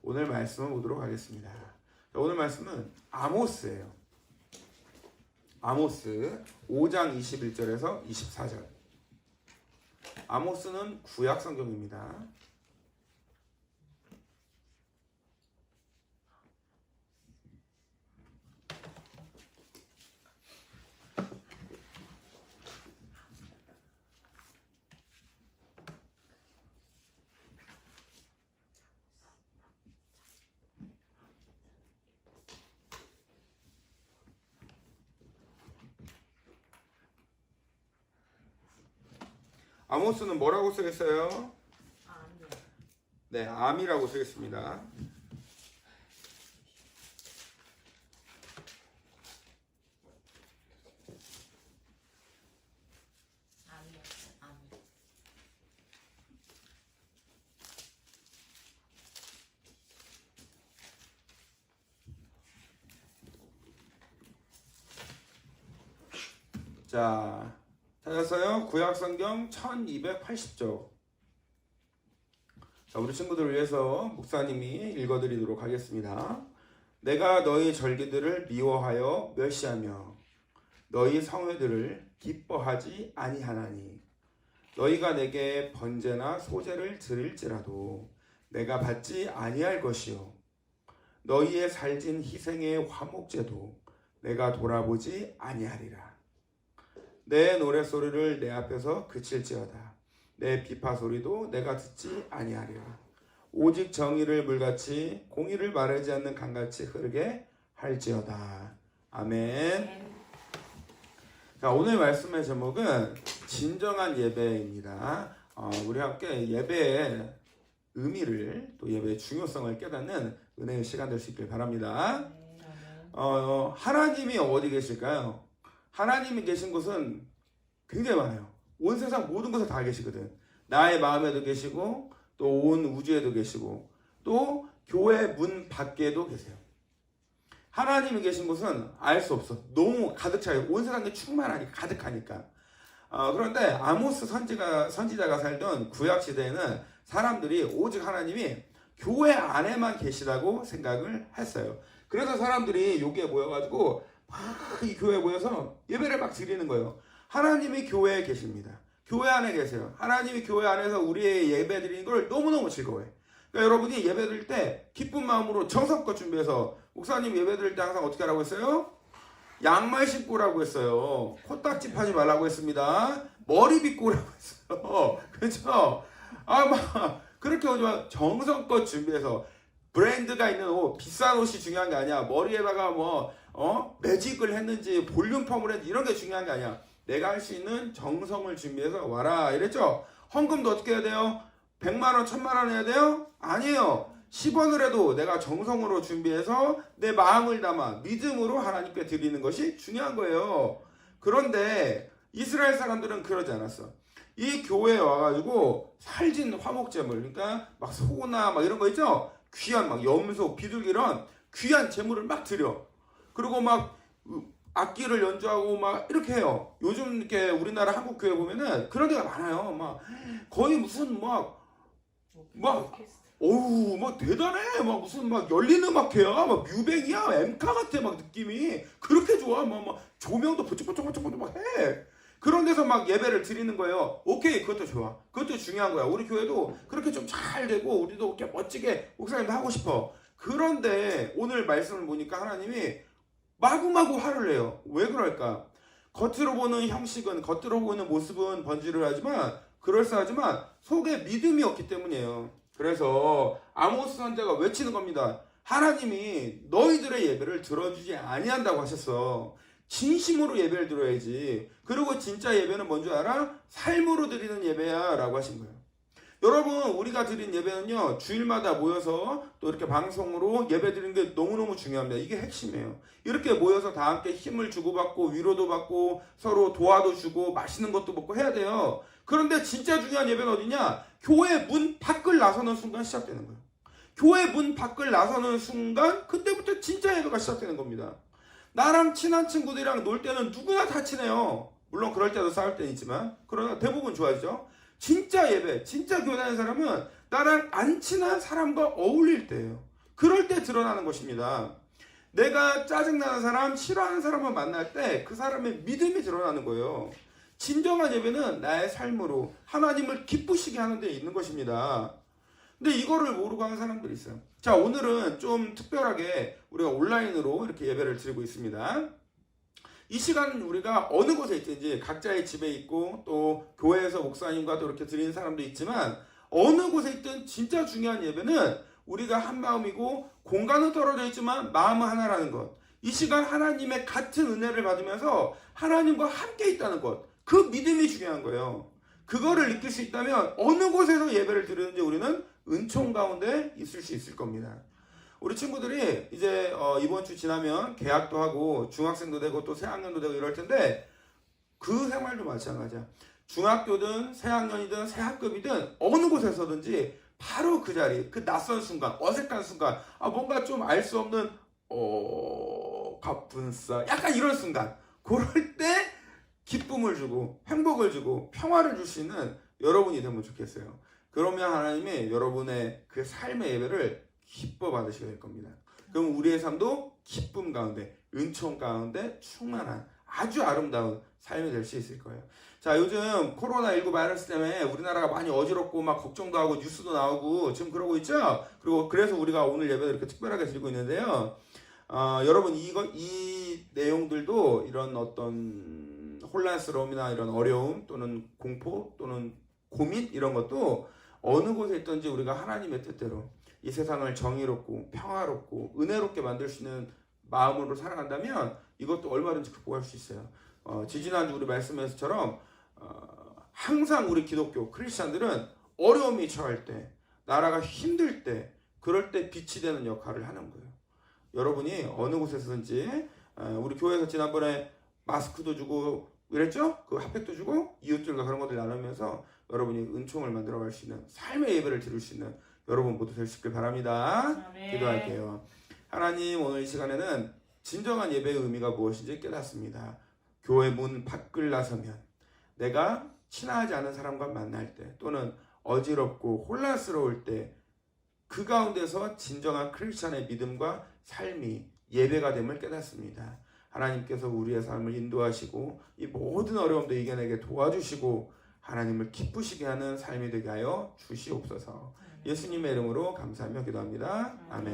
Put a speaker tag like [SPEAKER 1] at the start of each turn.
[SPEAKER 1] 오늘 말씀을 보도록 하겠습니다. 오늘 말씀은 아모스예요. 아모스 5장 21절에서 24절. 아모스는 구약 성경입니다. 아모스는 뭐라고 쓰겠어요? 네, 암이라고 쓰겠습니다. 자, 찾았어요? 구약성경 1280쪽. 자, 우리 친구들을 위해서 목사님이 읽어드리도록 하겠습니다. 내가 너희 절기들을 미워하여 멸시하며 너희 성회들을 기뻐하지 아니하나니 너희가 내게 번제나 소제를 드릴지라도 내가 받지 아니할 것이요 너희의 살진 희생의 화목제도 내가 돌아보지 아니하리라. 내 노랫소리를 내 앞에서 그칠지어다. 내 비파 소리도 내가 듣지 아니하리라. 오직 정의를 물같이 공의를 마르지 않는 강같이 흐르게 할지어다. 아멘. 자, 오늘 말씀의 제목은 진정한 예배입니다. 우리 함께 예배의 의미를 또 예배의 중요성을 깨닫는 은혜의 시간 될 수 있길 바랍니다. 하나님이 어디 계실까요? 하나님이 계신 곳은 굉장히 많아요. 온 세상 모든 곳에 다 계시거든. 나의 마음에도 계시고 또 온 우주에도 계시고 또 교회 문 밖에도 계세요. 하나님이 계신 곳은 알 수 없어. 너무 가득 차요. 온 세상에 충만하니까, 가득하니까. 그런데 아모스 선지자가 살던 구약 시대에는 사람들이 오직 하나님이 교회 안에만 계시다고 생각을 했어요. 그래서 사람들이 여기에 모여가지고 이 교회에 모여서 예배를 막 드리는 거예요. 하나님이 교회에 계십니다. 교회 안에 계세요. 하나님이 교회 안에서 우리의 예배 드리는 걸 너무너무 즐거워해. 그러니까 여러분이 예배 드릴 때 기쁜 마음으로 정성껏 준비해서 목사님 예배 드릴 때 항상 어떻게 하라고 했어요? 양말 신고 오라고 했어요. 코딱지 파지 말라고 했습니다. 머리 빗고 오라고 했어요. 그렇죠? 막 그렇게 정성껏 준비해서 브랜드가 있는 옷, 비싼 옷이 중요한 게 아니야. 머리에다가 매직을 했는지 볼륨펌을 했는지 이런 게 중요한 게 아니야. 내가 할 수 있는 정성을 준비해서 와라 이랬죠. 헌금도 어떻게 해야 돼요? 100만원, 1000만원 해야 돼요? 아니에요. 10원을 해도 내가 정성으로 준비해서 내 마음을 담아 믿음으로 하나님께 드리는 것이 중요한 거예요. 그런데 이스라엘 사람들은 그러지 않았어. 이 교회에 와가지고 살진 화목제물, 그러니까 막 소나 막 이런 거 있죠? 귀한 막 염소, 비둘기 이런 귀한 제물을 막 드려. 그리고 막 악기를 연주하고 막 이렇게 해요. 요즘 이렇게 우리나라 한국 교회 보면은 그런 데가 많아요. 막 거의 무슨 어우 막 대단해. 막 무슨 막 열린 음악회야. 막 뮤뱅이야. 엠카 같아. 막 느낌이 그렇게 좋아. 막 조명도 번쩍번쩍번쩍 막 해. 그런 데서 막 예배를 드리는 거예요. 오케이, 그것도 좋아. 그것도 중요한 거야. 우리 교회도 그렇게 좀 잘 되고 우리도 이렇게 멋지게 목사님도 하고 싶어. 그런데 오늘 말씀을 보니까 하나님이 마구마구 화를 내요. 왜 그럴까? 겉으로 보는 형식은, 겉으로 보는 모습은 번지르르하지만 그럴싸하지만 속에 믿음이 없기 때문이에요. 그래서 아모스 선지자가 외치는 겁니다. 하나님이 너희들의 예배를 들어주지 아니한다고 하셨어. 진심으로 예배를 드려야지. 그리고 진짜 예배는 뭔 줄 알아? 삶으로 드리는 예배야 라고 하신 거예요. 여러분, 우리가 드린 예배는요, 주일마다 모여서 또 이렇게 방송으로 예배 드리는 게 너무너무 중요합니다. 이게 핵심이에요. 이렇게 모여서 다 함께 힘을 주고받고 위로도 받고 서로 도와도 주고 맛있는 것도 먹고 해야 돼요. 그런데 진짜 중요한 예배는 어디냐? 교회 문 밖을 나서는 순간 시작되는 거예요. 교회 문 밖을 나서는 순간 그때부터 진짜 예배가 시작되는 겁니다. 나랑 친한 친구들이랑 놀 때는 누구나 다 친해요. 물론 그럴 때도 싸울 때는 있지만 그러나 대부분 좋아지죠. 진짜 예배, 진짜 교회 다니는 사람은 나랑 안 친한 사람과 어울릴 때예요. 그럴 때 드러나는 것입니다. 내가 짜증나는 사람, 싫어하는 사람을 만날 때 그 사람의 믿음이 드러나는 거예요. 진정한 예배는 나의 삶으로 하나님을 기쁘시게 하는 데 있는 것입니다. 근데 이거를 모르고 하는 사람들이 있어요. 자, 오늘은 좀 특별하게 우리가 온라인으로 이렇게 예배를 드리고 있습니다. 이 시간은 우리가 어느 곳에 있든지 각자의 집에 있고 또 교회에서 목사님과 또 이렇게 드리는 사람도 있지만 어느 곳에 있든 진짜 중요한 예배는 우리가 한 마음이고 공간은 떨어져 있지만 마음은 하나라는 것. 이 시간 하나님의 같은 은혜를 받으면서 하나님과 함께 있다는 것. 그 믿음이 중요한 거예요. 그거를 느낄 수 있다면 어느 곳에서 예배를 드리는지 우리는 은총 가운데 있을 수 있을 겁니다. 우리 친구들이 이제 이번 주 지나면 개학도 하고 중학생도 되고 또 새학년도 되고 이럴 텐데 그 생활도 마찬가지야. 중학교든 새학년이든 새학급이든 어느 곳에서든지 바로 그 자리, 그 낯선 순간, 어색한 순간, 뭔가 좀 알 수 없는 가뿐싸 약간 이런 순간, 그럴 때 기쁨을 주고 행복을 주고 평화를 줄 수 있는 여러분이 되면 좋겠어요. 그러면 하나님이 여러분의 그 삶의 예배를 기뻐 받으시게 될 겁니다. 그럼 우리의 삶도 기쁨 가운데, 은총 가운데 충만한 아주 아름다운 삶이 될 수 있을 거예요. 자, 요즘 코로나19 바이러스 때문에 우리나라가 많이 어지럽고 막 걱정도 하고 뉴스도 나오고 지금 그러고 있죠? 그리고 그래서 우리가 오늘 예배를 이렇게 특별하게 드리고 있는데요. 여러분, 이 내용들도 이런 어떤 혼란스러움이나 이런 어려움 또는 공포 또는 고민 이런 것도 어느 곳에 있든지 우리가 하나님의 뜻대로 이 세상을 정의롭고 평화롭고 은혜롭게 만들 수 있는 마음으로 살아간다면 이것도 얼마든지 극복할 수 있어요. 지지난주 우리 말씀에서처럼 항상 우리 기독교 크리스찬들은 어려움이 처할 때, 나라가 힘들 때, 그럴 때 빛이 되는 역할을 하는 거예요. 여러분이 어느 곳에서든지 우리 교회에서 지난번에 마스크도 주고 이랬죠? 그 핫팩도 주고 이웃들과 그런 것들 나누면서 여러분이 은총을 만들어갈 수 있는 삶의 예배를 드릴 수 있는 여러분 모두 되시길 바랍니다.
[SPEAKER 2] 아멘.
[SPEAKER 1] 기도할게요. 하나님, 오늘 이 시간에는 진정한 예배의 의미가 무엇인지 깨닫습니다. 교회 문 밖을 나서면 내가 친하지 않은 사람과 만날 때 또는 어지럽고 혼란스러울 때 그 가운데서 진정한 크리스찬의 믿음과 삶이 예배가 됨을 깨닫습니다. 하나님께서 우리의 삶을 인도하시고 이 모든 어려움도 이겨내게 도와주시고 하나님을 기쁘시게 하는 삶이 되게 하여 주시옵소서. 예수님의 이름으로 감사하며 기도합니다. 아멘.